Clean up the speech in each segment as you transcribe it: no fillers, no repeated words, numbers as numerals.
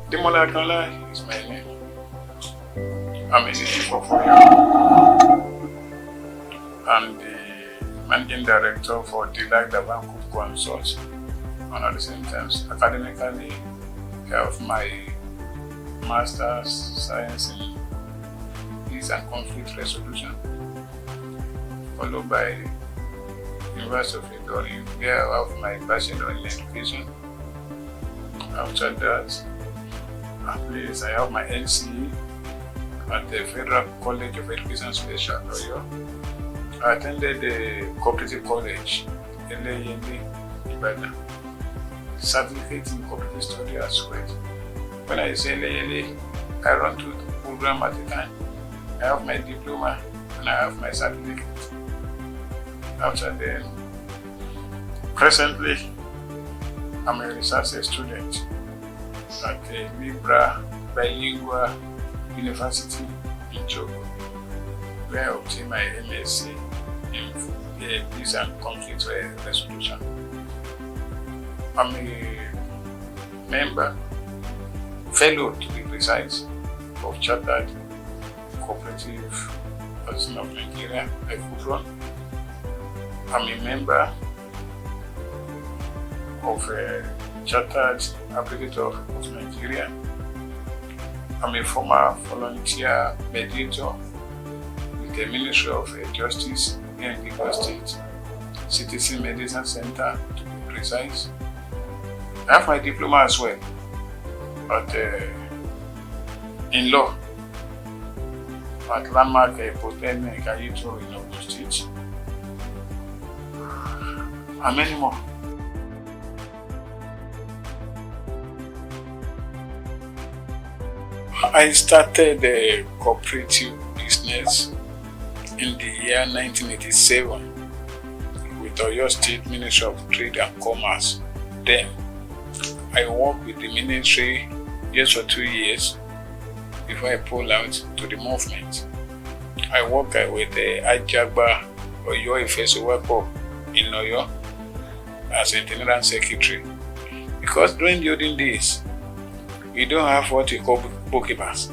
Ademola Akinola is my name. I'm a city for 4 years. I'm the managing director for Delight Bank Consult. And at the same time, academically, I have my master's science in peace and conflict resolution, followed by University of Ilorin, where I have my bachelor in education. After that, I have my NCE at the Federal College of Education Special Oyo. I attended the Cooperative College in Ibadan, certificate in cooperative study as well. When I say LA, I run to the program at the time. I have my diploma and I have my certificate. After then, presently, I'm a research student at the Libra Bilingual University in Jogo, where I obtained my MSc in peace and conflict resolution. I'm a member, fellow to be precise, of Chartered Cooperative Association of Nigeria, COOPERATIve. I'm a member of Chartered Applicator of Nigeria. I'm a former volunteer mediator with the Ministry of Justice in Lagos State, Citizen Medicine Center to be precise. I have my diploma as well, but in law at Landmark Polytechnic Ayito in Ogun State, and many more. I started the cooperative business in the year 1987 with Oyo State Ministry of Trade and Commerce. Then I worked with the ministry just for 2 years before I pulled out to the movement. I worked with the Ajagba Oyo Ifesowepo in Oyo as a itinerant secretary, because during the olden days we don't have what we call bookkeepers.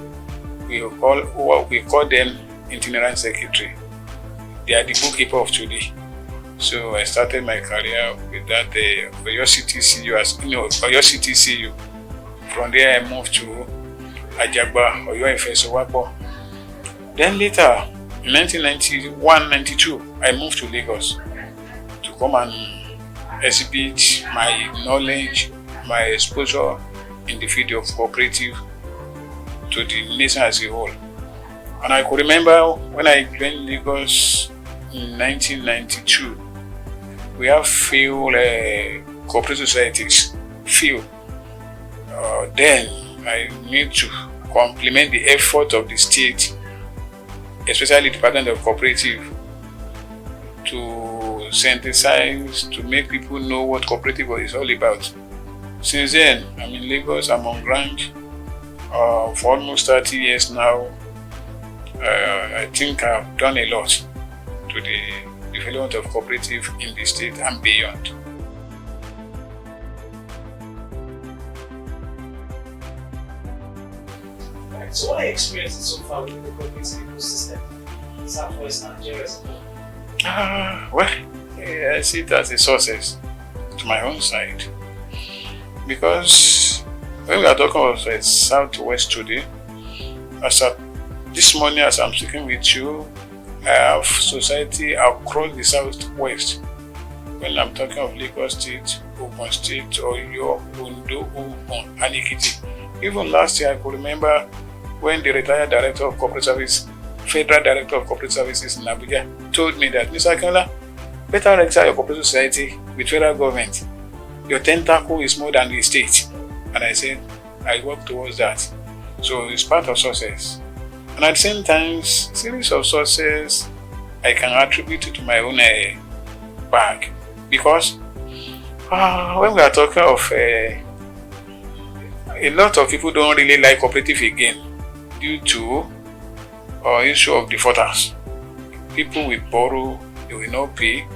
We call them itinerant secretary. They are the bookkeeper of today. So I started my career with that Oyo CTCU Oyo CTCU. From there I moved to Ajagba Oyo Ifesowepo. Then later in 1991-92 I moved to Lagos to come and exhibit my knowledge, my exposure in the field of cooperative to the nation as a whole. And I could remember when I joined Lagos in 1992, we have few cooperative societies. Then I need to complement the effort of the state, especially the Department of Cooperative, to synthesize, to make people know what cooperative is all about. Since then, I'm in Lagos, I'm on ground for almost 30 years now. I think I've done a lot to the development of cooperative in the state and beyond. Right. So what are your experiences so far with the cooperative ecosystem in Southwest Nigeria as a whole? Well, I see it as a success to my own side. Because when we are talking about Southwest today, this morning as I'm speaking with you, I have society across the Southwest. When I'm talking of Lagos State, Ogun State, Oyo, Ondo, Ogun, and Ekiti. Even last year I could remember when the retired director of corporate service, Federal Director of Corporate Services in Abuja, told me that, Mr. Akinola, better register your cooperative society with federal government. Your tentacle is more than the state. And I said, I work towards that. So it's part of success. And at the same time, series of success I can attribute it to my own bag. Because when we are talking of a lot of people don't really like cooperative again due to issue of defaulters. People will borrow, they will not pay,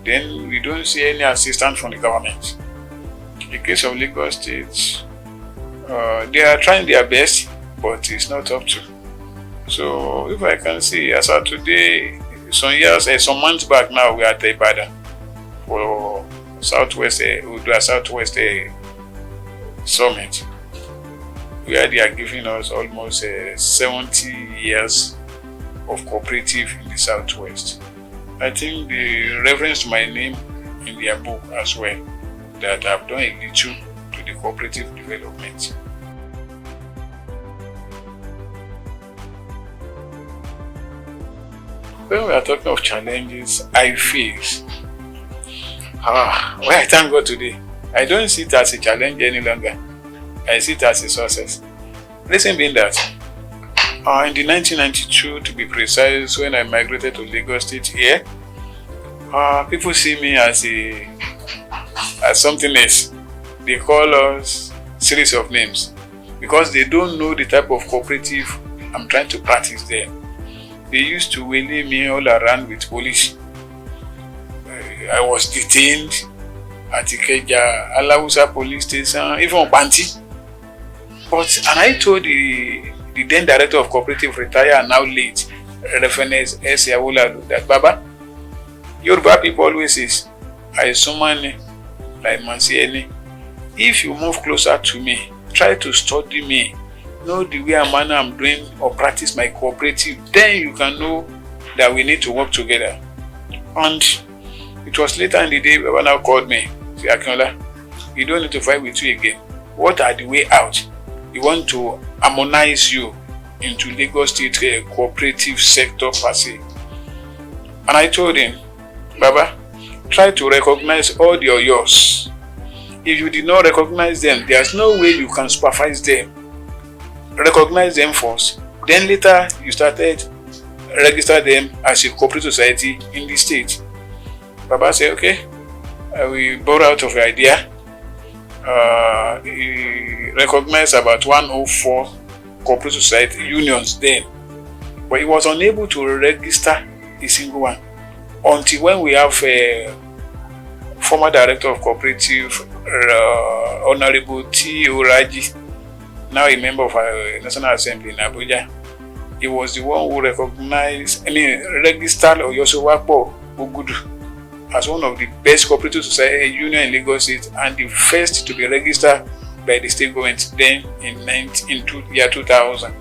then we don't see any assistance from the government. In the case of Lagos State, They are trying their best, but it's not up to. So if I can see, as of today, some months back now, we are at Ibadan for Southwest Summit, where they are giving us almost 70 years of cooperative in the Southwest. I think they referenced my name in their book as well, that I've done a little to the cooperative development. When we are talking of challenges I face, well, I thank God today. I don't see it as a challenge any longer. I see it as a success. Reason being that in the 1992, to be precise, when I migrated to Lagos State here, people see me as something else. They call us series of names because they don't know the type of cooperative I'm trying to practice there. They used to waylay me all around with police. I was detained at Ikeja, Alausa police station, even Panti. And I told the then director of cooperative, retired and now late, Reverend S. Ademola, that Baba, Yoruba people always says, I summon like Mansieni. If you move closer to me, try to study me, know the way and manner I'm doing or practice my cooperative, then you can know that we need to work together. And it was later in the day Baba now called me, say, Akinola, we don't need to fight with you again. What are the way out? We want to harmonize you into Lagos State cooperative sector per se. And I told him, Baba, try to recognize all your yours. If you did not recognize them, there's no way you can supervise them. Recognize them first, then later you started register them as a cooperative society in the state. Baba said, okay, I will borrow out of your idea. He recognized about 104 cooperative society unions then, but he was unable to register a single one until when we have a former director of cooperative, Honorable T. Oraji, now a member of our National Assembly in Abuja. He was the one who registered Oyosowakpo Ogudu as one of the best cooperative society union in Lagos State and the first to be registered by the state government then in year 2000.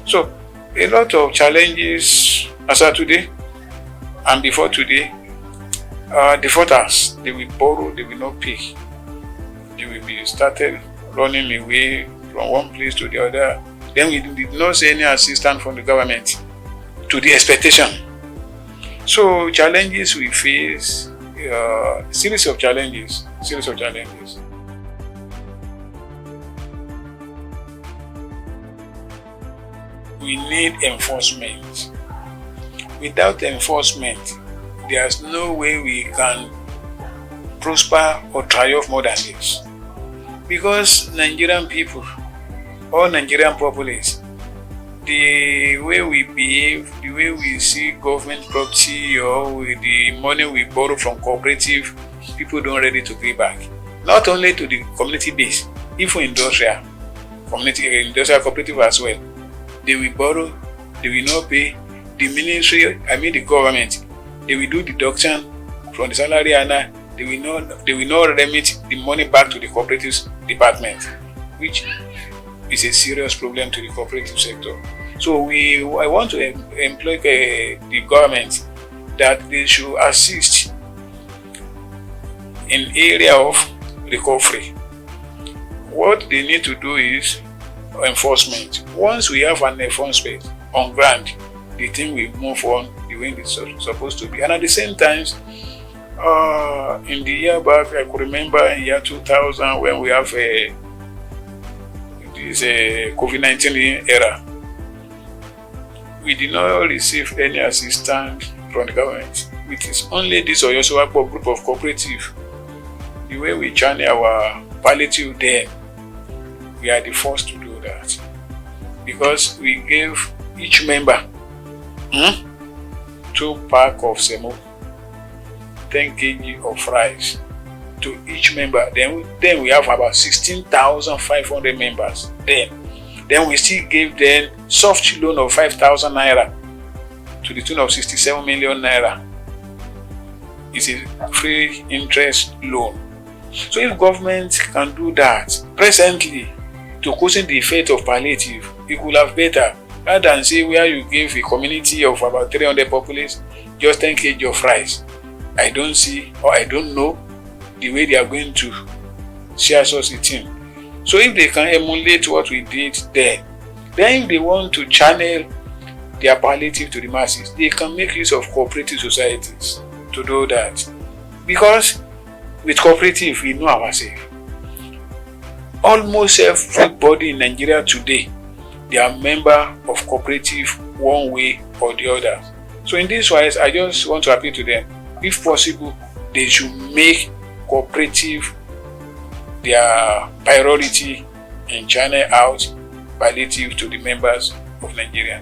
So a lot of challenges as of today and before today. Defaulters, they will borrow, they will not pay. They will be started running away from one place to the other. Then we did not see any assistance from the government to the expectation. So challenges we face, series of challenges. We need enforcement. Without enforcement, there's no way we can prosper or triumph more than this. Because Nigerian people, all Nigerian populace, the way we behave, the way we see government property or with the money we borrow from cooperative, people don't ready to pay back. Not only to the community base, even industrial cooperative as well. They will borrow, they will not pay. The ministry, the government, they will do deduction from the salary earner. They will not remit the money back to the cooperatives department, which is a serious problem to the cooperative sector. So I want to employ the government that they should assist in area of recovery. What they need to do is enforcement. Once we have an enforcement on ground, the thing will move on the way it's supposed to be. And at the same time, in the year back, I could remember in year 2000 when we have this COVID-19 era, we did not receive any assistance from the government. It is only this Oyosowakpo group of cooperative, the way we channel our palliative there, we are the first to do that. Because we gave each member 2 packs of semo, 10 kg of rice, to each member. Then we have about 16,500 members. Then we still gave them soft loan of 5,000 naira to the tune of 67 million naira. It's a free interest loan. So if government can do that presently to cushion the effect of palliative, it could have better rather than say where you give a community of about 300 populace just 10 kg of rice. I don't see or I don't know the way they are going to share such a thing. So if they can emulate what we did then if they want to channel their palliative to the masses, they can make use of cooperative societies to do that. Because with cooperative, we know ourselves. Almost everybody in Nigeria today, they are member of cooperative one way or the other. So in this wise, I just want to appeal to them. If possible, they should make cooperative their priority and channel out palliative to the members of Nigeria.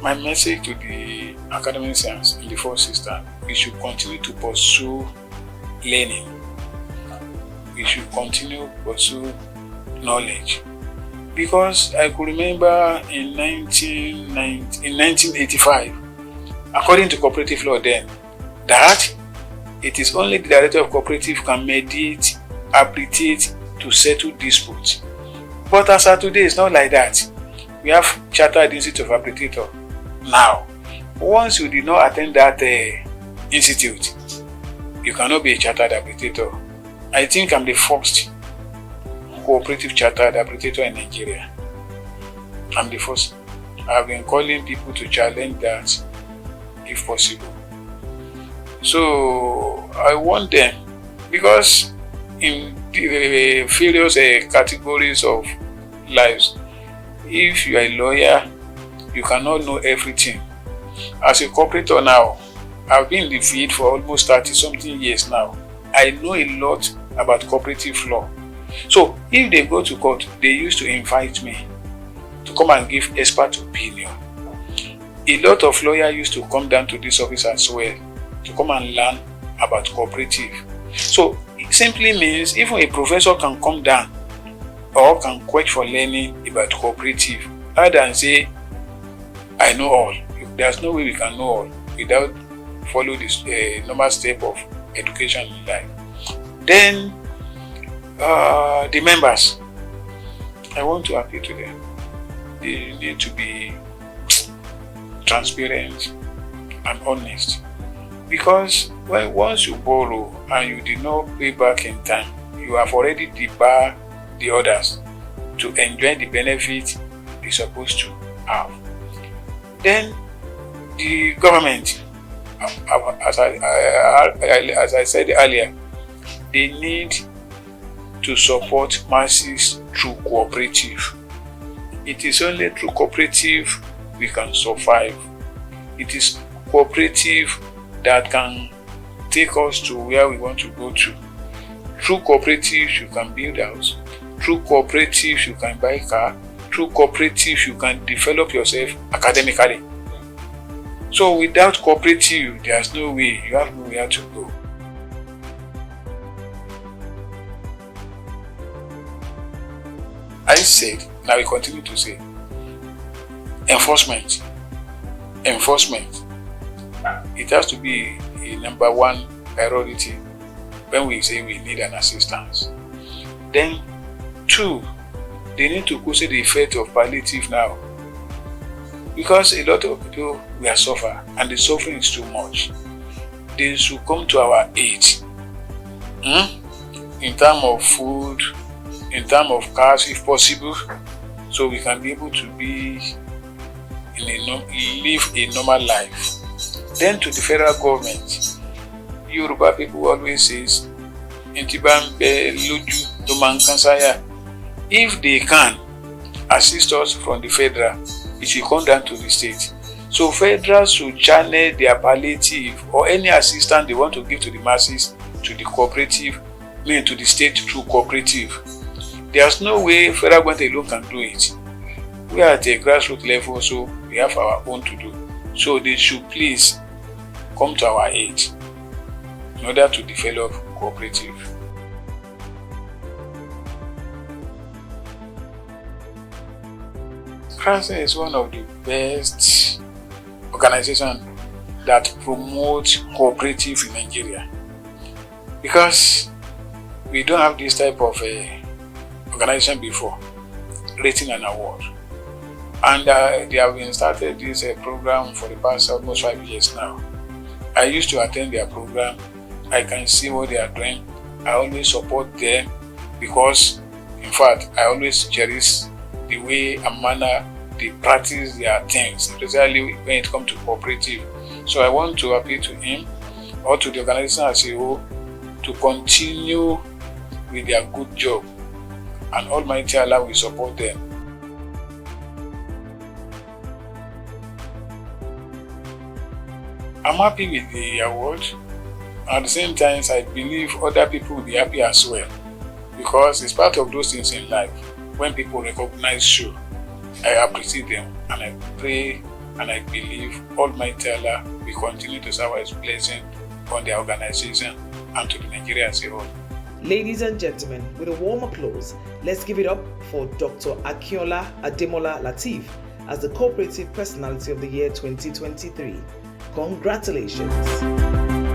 My message to the academicians in the first instance, we should continue to pursue learning. We should continue to pursue knowledge. Because I could remember in 1985, according to cooperative law then, that it is only the director of cooperative can mediate, arbitrate to settle disputes. But as of today, it's not like that. We have Chartered Institute of Arbitrator. Now, once you did not attend that institute, you cannot be a chartered arbitrator. I think I'm the first cooperative chartered arbitrator in Nigeria. I'm the first. I've been calling people to challenge that if possible. So I want them, because in the various categories of lives, if you are a lawyer, you cannot know everything. As a cooperator now, I've been in the field for almost 30-something years now. I know a lot about cooperative law. So if they go to court, they used to invite me to come and give expert opinion. A lot of lawyers used to come down to this office as well to come and learn about cooperative. So it simply means even a professor can come down or can quench for learning about cooperative rather than say, I know all. There's no way we can know all without follow this normal step of education in life. Then the members, I want to appeal to them. They need to be transparent and honest, because once you borrow and you did not pay back in time, you have already debarred the others to enjoy the benefit they're supposed to have. Then the government, as I said earlier, they need to support masses through cooperative. It is only through cooperative we can survive. It is cooperative that can take us to where we want to go to. Through cooperatives you can build house. Through cooperatives you can buy car. Through cooperatives you can develop yourself academically. So without cooperative, there's no way, you have nowhere to go. I said, now we continue to say, enforcement. It has to be a number one priority when we say we need an assistance. Then, two, they need to cushion the effect of palliative now. Because a lot of people will suffer and the suffering is too much. They should come to our aid. In terms of food, in terms of cars if possible, so we can be able to live a normal life. Then to the federal government, Yoruba people always says, if they can assist us from the federal, it will come down to the state. So federal should channel their palliative or any assistance they want to give to the masses to the cooperative, to the state through cooperative. There's no way federal government alone can do it. We are at a grassroots level, so we have our own to do. So they should please come to our aid in order to develop cooperative. CRASA is one of the best organizations that promote cooperative in Nigeria, because we don't have this type of organization before, rating an award. And they have been started this program for the past almost 5 years now. I used to attend their program. I can see what they are doing. I always support them because, in fact, I always cherish the way and manner they practice their things, especially when it comes to cooperative. So I want to appeal to him or to the organization as a whole to continue with their good job, and Almighty Allah will support them. I'm happy with the award. At the same time, I believe other people will be happy as well, because it's part of those things in life. When people recognize you, I appreciate them, and I pray and I believe Almighty Allah will continue to serve His blessing on the organization and to the Nigeria as a whole. Ladies and gentlemen, with a warm applause, let's give it up for Dr. Akinola Ademola Lateef as the Cooperative Personality of the Year 2023. Congratulations.